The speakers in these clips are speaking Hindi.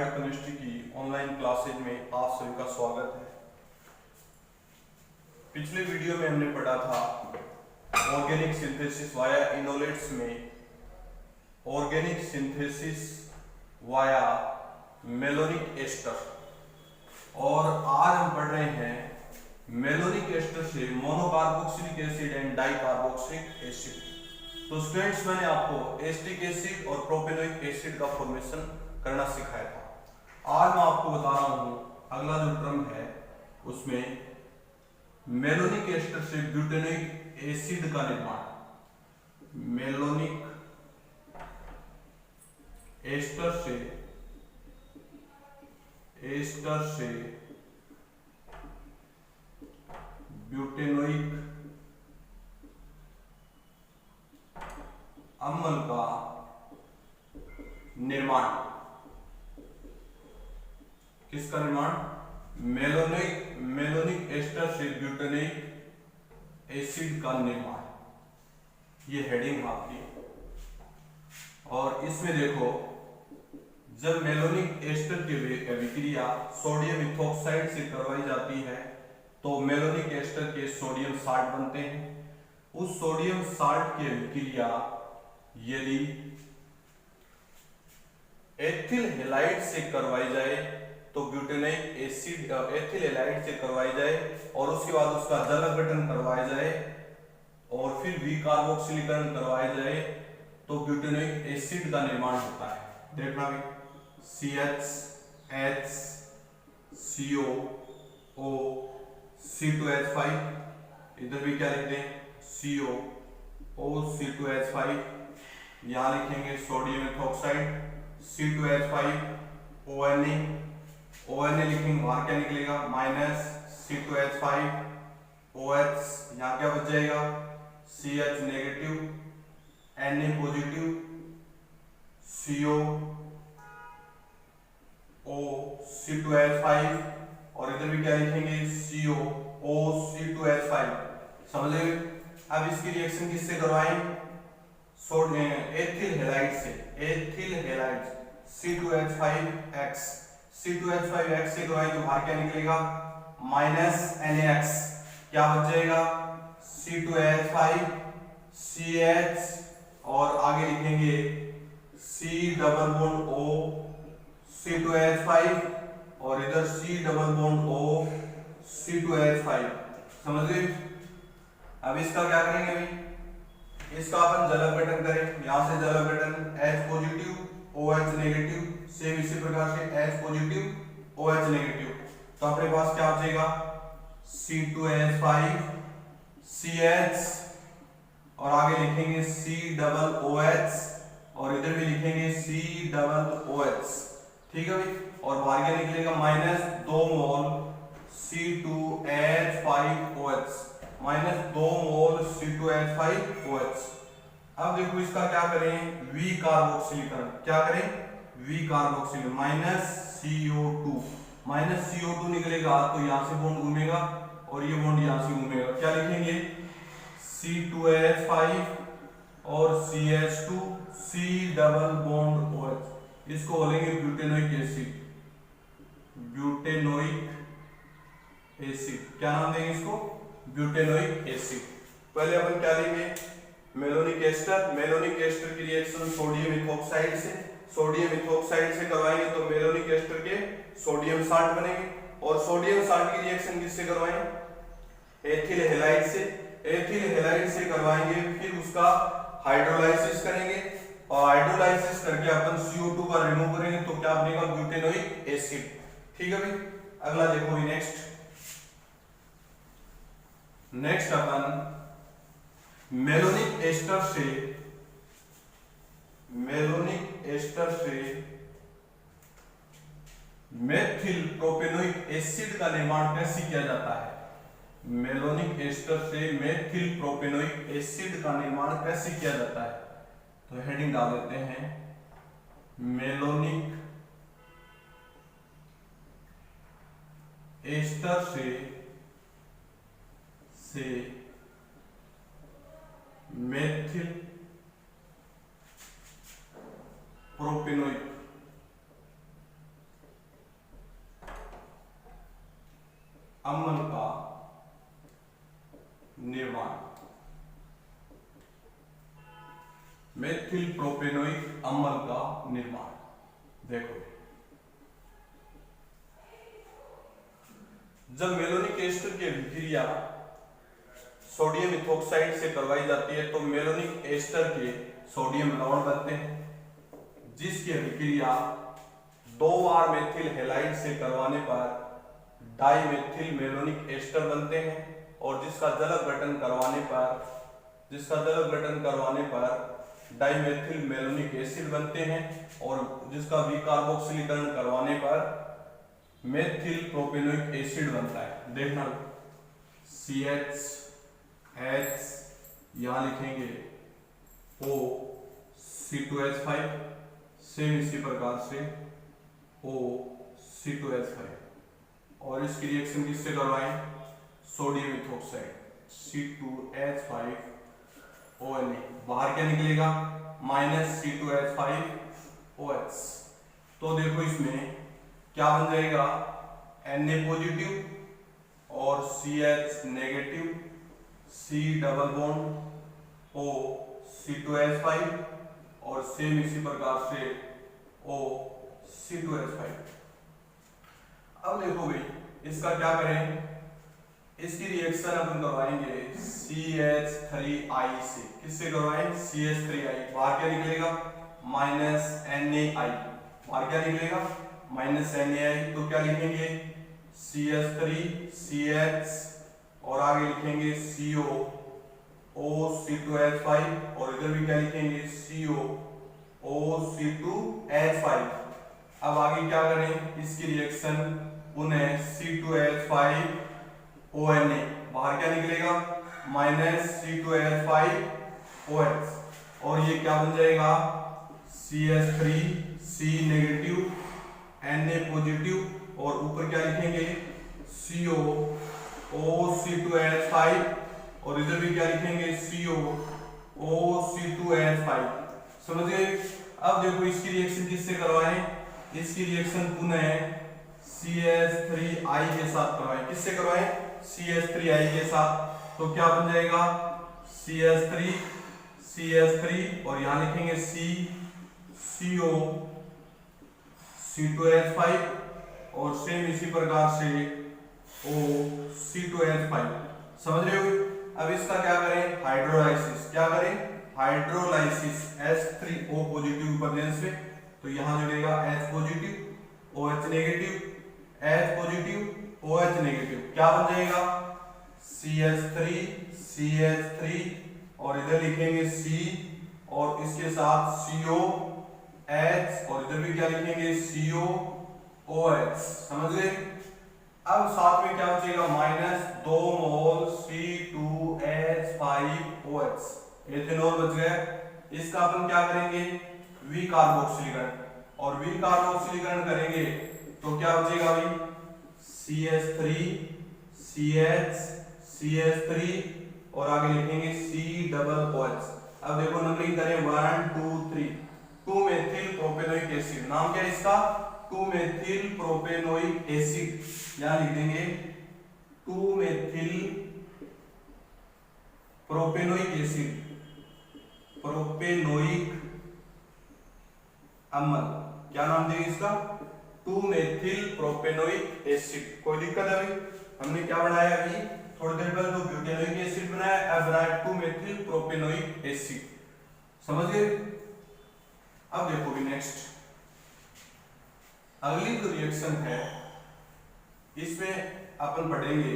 एप्लाइड केमिस्ट्री की ऑनलाइन क्लासेज में आप सभी का स्वागत है। पिछले वीडियो में हमने पढ़ा था ऑर्गेनिक सिंथेसिस वाया इनोलेट्स में organic synthesis via malonic ester, और आज हम पढ़ रहे हैं मेलोनिक एस्टर से monocarboxylic acid and dicarboxylic acid. तो स्टूडेंट्स, मैंने आपको एसिटिक एसिड और प्रोपेनोइक एसिड का फॉर्मेशन करना सिखाया था। आज मैं आपको बता रहा हूं अगला जो टर्म है उसमें मेलोनिक एस्टर से ब्यूटेनोइक एसिड का निर्माण। मेलोनिक एस्टर से ब्यूटेनोइक अम्ल का निर्माण। किसका निर्माण? मेलोनिक एस्टर से ब्यूटेनोइक एसिड का निर्माण। ये हेडिंग है आपकी। और इसमें देखो, जब मेलोनिक एस्टर की अभिक्रिया सोडियम इथोक्साइड से करवाई जाती है तो मेलोनिक एस्टर के सोडियम साल्ट बनते हैं। उस सोडियम साल्ट की अभिक्रिया यदि एथिल हैलाइड से करवाई जाए तो ब्यूटेनोइक एसिड, एथिल हैलाइड से करवाई जाए और उसके बाद उसका जल अपघटन करवाया जाए और फिर विकार्बोक्सिलीकरण करवाया जाए तो ब्यूटेनोइक एसिड का निर्माण होता है। देखना भी, CH CO O C2H5, इधर भी क्या लिखते हैं CO O C2H5, यहां लिखेंगे सोडियम इथोक्साइड C2H5 ONA लिखेंगे, बाहर क्या निकलेगा -C2H5 OH, यहाँ क्या बच जाएगा CH negative Na positive CO O C2H5, और इधर भी क्या लिखेंगे CO O C2H5। समझ गए? अब इसकी रिएक्शन किससे करवाएं? एथिल हैलाइड से, एथिल हैलाइड C2H5X से करवाएं तो बाहर क्या निकलेगा -NaX, क्या बच जाएगा C2H5 CH, और आगे लिखेंगे C double bond O C2H5 और इधर C double bond O C2H5। समझ गए? अब इसका क्या करेंगे भाई? इसका अपन जल अपघटन करें। यहां से जल अपघटन H positive OH negative, same इसी प्रकार से H पॉजिटिव OH नेगेटिव, तो अपने पास क्या बचेगा C2H5 CH, और आगे लिखेंगे C डबल OH, और इधर भी लिखेंगे C डबल OH। ठीक है भाई? और बाहर क्या निकलेगा -2 मोल C2H5OH, -2 मोल C2H5OH। अब देखो इसका क्या करें, विकार्बोक्सिलीकरण। क्या करें? विकार्बोक्सिलीकरण, -CO2 निकलेगा तो यहां से बॉन्ड घूमेगा और ये बॉन्ड यहां से घूमेगा। क्या लिखेंगे C2H5 और CH2 C double bond OH, इसको बोलेंगे ब्यूटेनोइक एसिड। ब्यूटेनोइक एसिड, क्या नाम देंगे इसको? Butanoic acid. पहले अपन क्या लेंगे? मेलोनिक एस्टर की रिएक्शन सोडियम इथोक्साइड से करवाएंगे तो मेलोनिक एस्टर के सोडियम साल्ट बनेंगे, और सोडियम साल्ट की रिएक्शन किससे करवाएंगे? एथिल हैलाइड से करवाएंगे, फिर उसका हाइड्रोलाइसिस करेंगे, और हाइड्रोलाइसिस करके अपन CO2 का रिमूव करेंगे तो क्या बनेगा? Butanoic acid. ठीक है भाई? अगला देखो, नेक्स्ट अपन मेलोनिक एस्टर से मेथिल प्रोपेनोइक एसिड का निर्माण कैसे किया जाता है? मेलोनिक एस्टर से मेथिल प्रोपेनोइक एसिड का निर्माण कैसे किया जाता है? तो हेडिंग डाल देते हैं मेलोनिक एस्टर से मेथिल प्रोपेनोइक अम्ल का निर्माण, मेथिल प्रोपेनोइक अम्ल का निर्माण। देखो, जब मेलोनिक एस्टर की अभिक्रिया सोडियम इथोक्साइड से करवाई जाती है तो मेलोनिक एस्टर के सोडियम लवण बनते हैं, जिसकी अभिक्रिया 2 बार मेथिल हैलाइड से करवाने पर डाइमेथिल मेलोनिक एस्टर बनते हैं, और जिसका जलक गठन करवाने पर डाइमेथिल मेलोनिक एसिड बनते हैं, और जिसका विकार्बोक्सिलीकरण करवाने पर मेथिल प्रोपेनोइक एसिड बनता है। देखना, CH H यहां लिखेंगे O C2H5, सेम इसी प्रकार से O C2H5, और इसकी रिएक्शन किससे करवाएं? सोडियम इथोक्साइड C2H5 ONA, बाहर क्या निकलेगा? -C2H5OH। तो देखो इसमें क्या बन जाएगा? Na पॉजिटिव और CH negative, C double bond O C2H5, और सेम इसी प्रकार से O C2H5। अब देखो भाई, इसका क्या करें? इसकी रिएक्शन अपन करवाएंगे CH3I से। किससे करवाएं? CH3I। बाहर क्या निकलेगा? -NaI। बाहर क्या निकलेगा? -NaI। तो क्या लिखेंगे? CH3 CH, और आगे लिखेंगे CO O C2H5, और इधर भी क्या लिखेंगे? CO O C2H5। अब आगे क्या करें? इसकी रिएक्शन पुनः C2H5 ONA, बाहर क्या निकलेगा? -C2H5OH, और ये क्या बन जाएगा? CH3 C negative Na positive, और ऊपर क्या लिखेंगे? CO O C2H5, और इधर भी क्या लिखेंगे? CO O C2H5। समझ गए? अब देखो इसकी रिएक्शन किससे करवाएं? इसकी रिएक्शन पुनः CH3I के साथ करवाएं। किससे करवाएं? CH3I के साथ। तो क्या बन जाएगा? CH3 और यहां लिखेंगे CO C2H5, और सेम इसी प्रकार से O C2H5। समझ रहे हो? अब इसका क्या करें? हाइड्रोलाइसिस। क्या करें? हाइड्रोलाइसिस H3O पॉजिटिव प्रेजेंस में, तो यहां जुड़ेगा H positive OH negative, H positive OH negative. क्या बन जाएगा? CH3 CH3, और इधर लिखेंगे C, और इसके साथ COH, और इधर भी क्या लिखेंगे? COOH। समझ गए? अब साथ में क्या बचेगा? -2 मोल C2H5OH, एथेनॉल बच गया। इसका अपन क्या करेंगे? विकार्बोक्सिलीकरण, और विकार्बोक्सिलीकरण करेंगे तो क्या बचेगा भाई? CH3 CH CH3, और आगे लिखेंगे COOH। अब देखो नंबरिंग करें 1 2 3। 2 मेथिल प्रोपेनोइक एसिड, नाम क्या है इसका? 2 मेथिल प्रोपेनोइक एसिड, यहां लिख देंगे 2 मेथिल प्रोपेनोइक एसिड, प्रोपेनोइक अम्ल। क्या नाम देंगे इसका? 2 मेथिल प्रोपेनोइक एसिड। कोई दिक्कत है भाई? हमने क्या बनाया अभी थोड़ी देर पहले? तो ब्यूटेनोइक एसिड बनाया, अब बनाया 2 मेथिल प्रोपेनोइक एसिड। समझ गए? अब देखो भी नेक्स्ट, अगली जो रिएक्शन है इसमें अपन पढ़ेंगे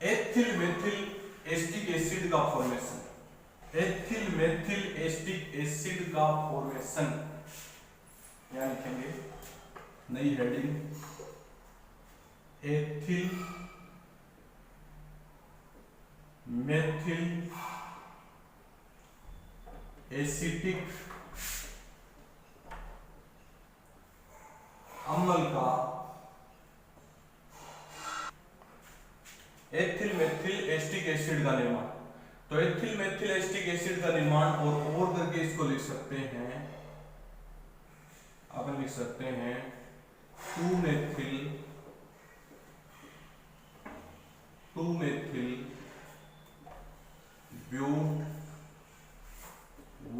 एथिल मेथिल एस्टिक एसिड का formation. Ethyl methyl acetic acid का फॉर्मेशन, यहां लिखेंगे नई हेडिंग, एथिल मेथिल एसिटिक अम्ल का एथिल मेथिल एस्टिक एसिड का निर्माण। तो एथिल मेथिल एस्टिक एसिड का निर्माण और करके इसको लिख सकते हैं, अपन लिख सकते हैं 2 methyl 2 methyl but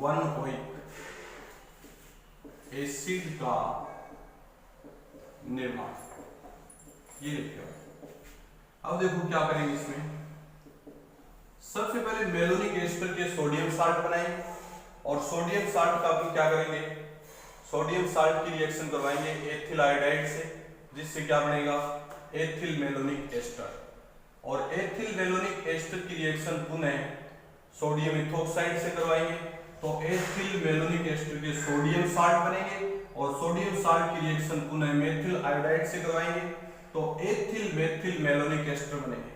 1 oic acid का निर्माण, ये लिखा। अब देखो क्या करेंगे इसमें। सबसे पहले मेलोनिक एस्टर के सोडियम साल्ट बनाएंगे और सोडियम साल्ट का अपन क्या करेंगे, सोडियम साल्ट की रिएक्शन करवाएंगे एथिल आयोडाइड से, जिससे क्या बनेगा एथिल मेलोनिक एस्टर। और एथिल मेलोनिक एस्टर की रिएक्शन पुनः सोडियम इथोक्साइड से करवाएंगे तो एथिल मेलोनिक एस्टर के सोडियम साल्ट बनेंगे और सोडियम साल्ट की रिएक्शन पुनः मेथिल आयोडाइड से करवाएंगे तो एथिल मेथिल मेलोनिक एस्टर बनेंगे।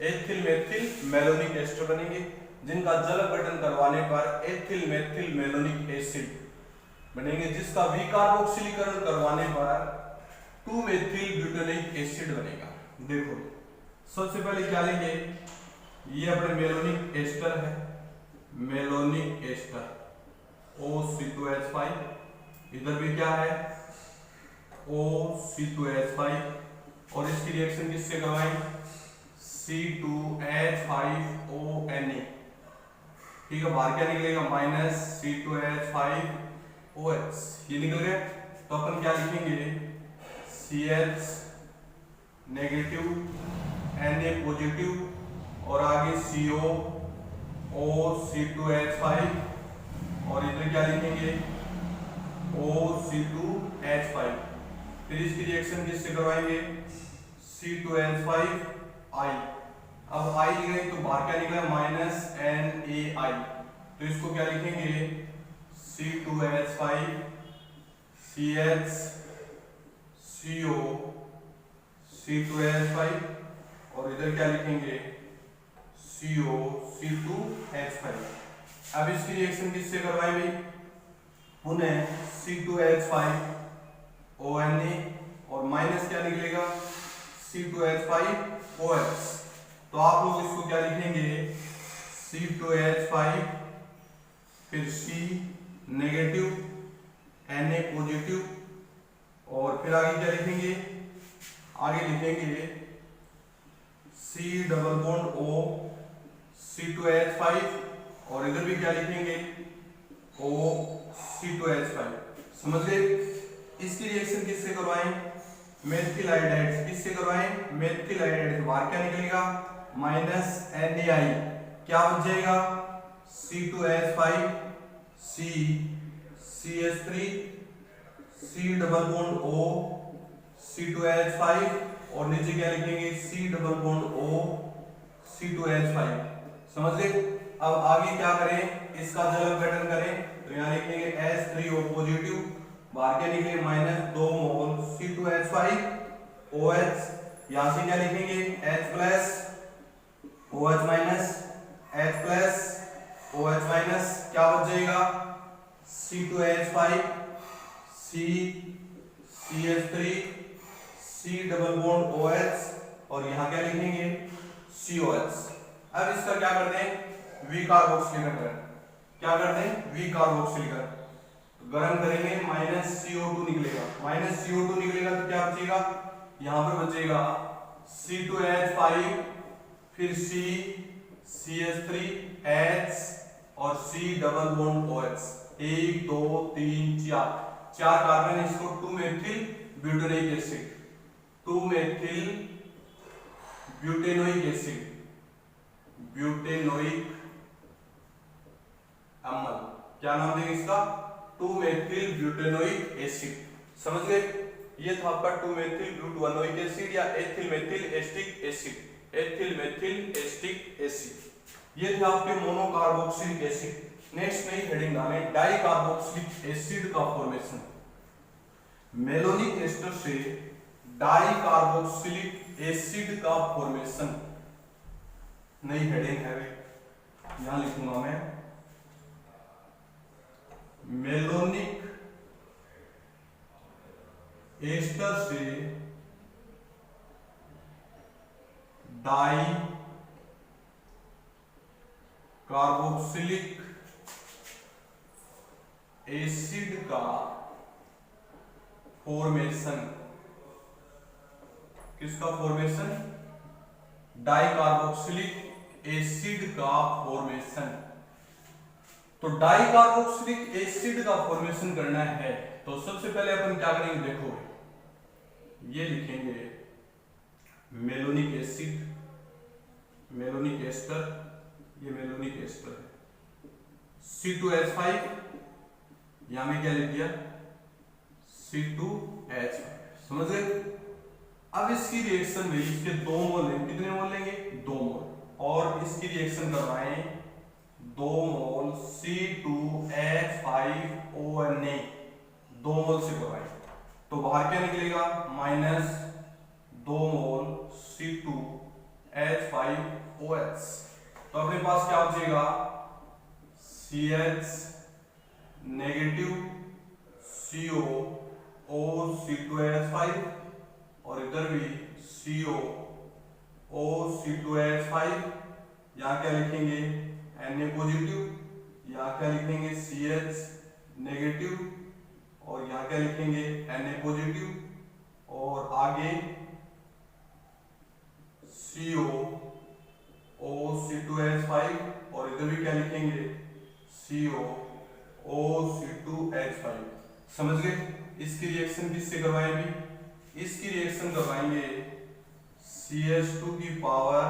एथिल मेथिल मेलोनिक एस्टर बनेंगे जिनका जल अपघटन करवाने पर एथिल मेथिल मेलोनिक एसिड बनेंगे, जिसका विकार्बोक्सिलीकरण करवाने पर 2 मेथिल ब्यूटेनिक एसिड बनेगा। देखो सबसे पहले क्या लेंगे, ये अपने मेलोनिक एस्टर है, मेलोनिक एस्टर OC2H5, इधर भी क्या है OC2H5 और इसकी रिएक्शन किससे करवाएंगे C2H5ONA, ठीक है। बाहर क्या निकलेगा -C2H5OH, ये निकल गया। तो अपन क्या लिखेंगे CH नेगेटिव Na पॉजिटिव और आगे CO OC2H5 और इधर क्या लिखेंगे OC2H5। फिर इसकी रिएक्शन किससे करवाएंगे C2H5I। अब I लिख रहे तो बाहर क्या निकला -NaI, तो इसको क्या लिखेंगे C2H5 CH CO C2H5 और इधर क्या लिखेंगे CO C2H5। अब इसकी रिएक्शन किससे करवाएंगे पुनः C2H5ONA और माइनस क्या निकलेगा C2H5OH। तो आप लोग इसको क्या लिखेंगे C2H5 फिर C नेगेटिव Na पॉजिटिव और फिर आगे क्या लिखेंगे, आगे लिखेंगे C double bond O C2H5 और इधर भी क्या लिखेंगे O C2H5। समझ गए। इसकी रिएक्शन किससे करवाएं मेथिल आयोडाइड, किससे करवाएं मेथिल आयोडाइड। बाहर क्या निकलेगा -NaI, क्या बच जाएगा C2H5 C CH3 C double bond O C2H5 और नीचे क्या लिखेंगे C double bond O C2H5। समझ गए। अब आगे क्या करें, इसका जल अपघटन करें तो यहाँ लिखेंगे H3O पॉजिटिव, बाहर क्या निकले -2 मोल C2H5OH, यहाँ से क्या लिखेंगे H plus OH minus H plus OH minus, क्या बच जाएगा C2H5 C CH3 C double bond OH और यहाँ क्या लिखेंगे COH। अब इसका क्या कर दें विकार्बोक्सिलीकरण, क्या कर दें विकार्बोक्सिलीकरण, गरम करेंगे -CO2 निकलेगा, -CO2 निकलेगा तो क्या बचेगा यहां पर बचेगा C2H5 फिर C CH3H और C double bond OH, 1 2 3 4 carbon, इसको 2 methyl butanoic acid, 2 methyl butanoic acid, butanoic अम्ल, क्या नाम देंगे इसका 2 मेथिल ब्यूटेनोइक एसिड। समझ गए। ये था आपका 2 मेथिल ब्यूटेनोइक एसिड या ethyl methyl acetic acid, ethyl methyl acetic acid. ये थे आपके मोनोकार्बोक्सिलिक एसिड। नेक्स्ट नई हेडिंग डालें डाई कार्बोक्सिलिक एसिड का फॉर्मेशन। मेलोनिक एस्टर से डाई कार्बोक्सिलिक एसिड का फॉर्मेशन, नई हेडिंग है, यहां लिखूंगा मैं मेलोनिक एस्टर से डाई कार्बोक्सिलिक एसिड का फॉर्मेशन, किसका फॉर्मेशन डाइकार्बोक्सिलिक एसिड का फॉर्मेशन। तो डाइकार्बोक्सिलिक एसिड का फॉर्मेशन करना है तो सबसे पहले अपन क्या करेंगे, देखो ये लिखेंगे मेलोनिक एसिड, मेलोनिक एस्टर, ये मेलोनिक एस्टर है, C2H5, यहां में क्या लिख दिया C2H5, समझ गए। अब इसकी रिएक्शन में इसके 2 मोल लेंगे, कितने मोल लेंगे 2 मोल, और इसकी रिएक्शन करवाएं 2 मोल C2H5ONA, 2 मोल से करवाएं तो बाहर क्या निकलेगा -2 मोल C2H5OH। तो अपने पास क्या बचेगा CH negative CO O C2H5 और इधर भी CO O C2H5, यहाँ क्या लिखेंगे Na पॉजिटिव, यहाँ क्या लिखेंगे CH नेगेटिव और यहाँ क्या लिखेंगे Na पॉजिटिव, और आगे CO O C2H5 और इधर भी क्या लिखेंगे CO O C2H5, समझ गए। इसकी रिएक्शन किससे करवाएं भी, इसकी रिएक्शन करवाएंगे CH2 की पावर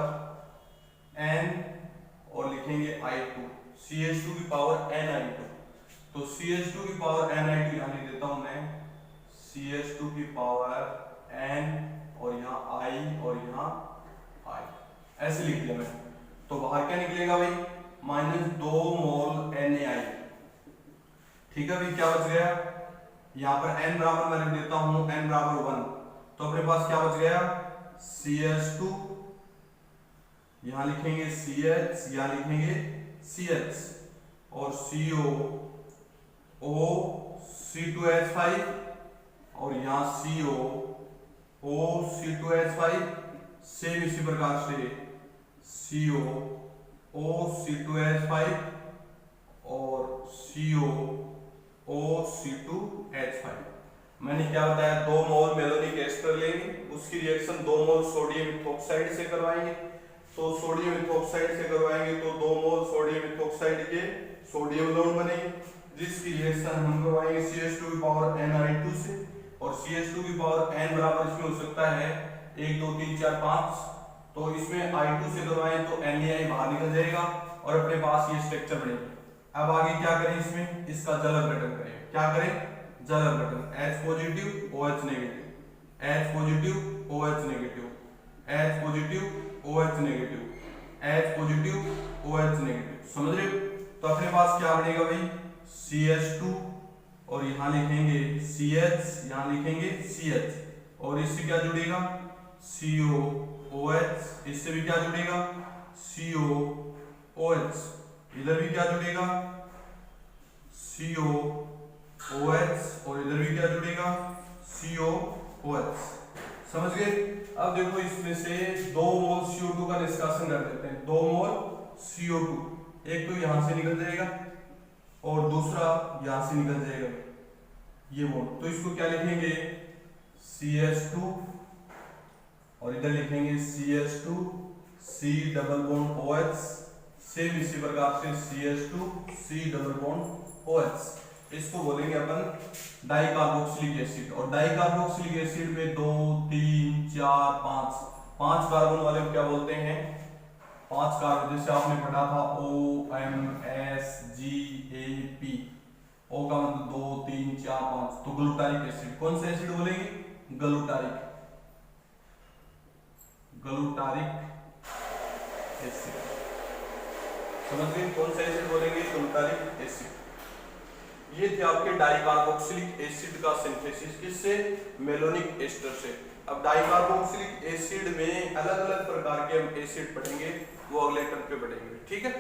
N और लिखेंगे I2, CH2 की पावर NI2, तो CH2 की पावर NI2 यहाँ लिख देता हूं मैं, CH2 की पावर N और यहाँ I और यहाँ I, ऐसे लिख दिया मैं। तो बाहर क्या निकलेगा भाई -2 मोल NaI, ठीक है भाई। क्या बच गया, यहाँ पर n बराबर मैं लिख देता हूं n बराबर 1, तो अपने पास क्या बच गया CH2, यहां लिखेंगे CH, यहां लिखेंगे CH और CO O C2H5 और यहां CO O C2H5, सेम इसी प्रकार से CO O C2H5 और CO O C2H5। मैंने क्या बताया 2 मोल मेलोनिक एस्टर लेंगे, उसकी रिएक्शन 2 मोल सोडियम इथोक्साइड से करवाएंगे, तो सोडियम इथोक्साइड से करवाएंगे तो 2 मोल सोडियम इथोक्साइड के सोडियम लोन बनेंगे, जिसकी रिएक्शन हम करवाएंगे CH2 की पावर NI2 से, और CH2 की पावर n बराबर इसमें हो सकता है 1 2 3 4 5, तो इसमें I2 से करवाएं तो NaI बाहर निकल जाएगा और अपने पास ये स्ट्रक्चर बनेगी। अब आगे क्या करें, इसमें इसका जल अपघटन करें, क्या करें जल अपघटन, H positive OH negative, H positive OH negative, H positive OH negative, H positive OH negative, समझ रहे हो। तो अपने पास क्या बनेगा भाई CH2 और यहाँ लिखेंगे CH, यहाँ लिखेंगे CH और इससे क्या जुड़ेगा COOH, इससे भी क्या जुड़ेगा COOH, इधर भी क्या जुड़ेगा COOH और इधर भी क्या जुड़ेगा COOH, समझ गए। अब देखो इसमें से 2 मोल CO2 का निष्कासन कर देते हैं, 2 मोल CO2, एक तो यहां से निकल जाएगा और दूसरा यहां से निकल जाएगा ये मोल, तो इसको क्या लिखेंगे CH2 और इधर लिखेंगे CH2 C double bond OH, same इसी प्रकार से CH2 C double bond OH, इसको बोलेंगे अपन डाइकार्बोक्सिलिक एसिड। और डाइकार्बोक्सिलिक एसिड में 2 3 4 5 कार्बन वाले को क्या बोलते हैं 5 कार्बन, जैसे आपने पढ़ा था OMSGAP, O का मतलब 2 3 4 5, तो ग्लूटारिक एसिड, कौन सा एसिड बोलेंगे ग्लूटारिक एसिड, समझ गए कौन सा एसिड बोलेंगे ग्लूटारिक एसिड। ये थे आपके डाइकार्बोक्सिलिक एसिड का सिंथेसिस, किससे मेलोनिक एस्टर से। अब डाइकार्बोक्सिलिक एसिड में अलग अलग प्रकार के हम एसिड पढ़ेंगे, वो अगले टर्म पे पढ़ेंगे, ठीक है।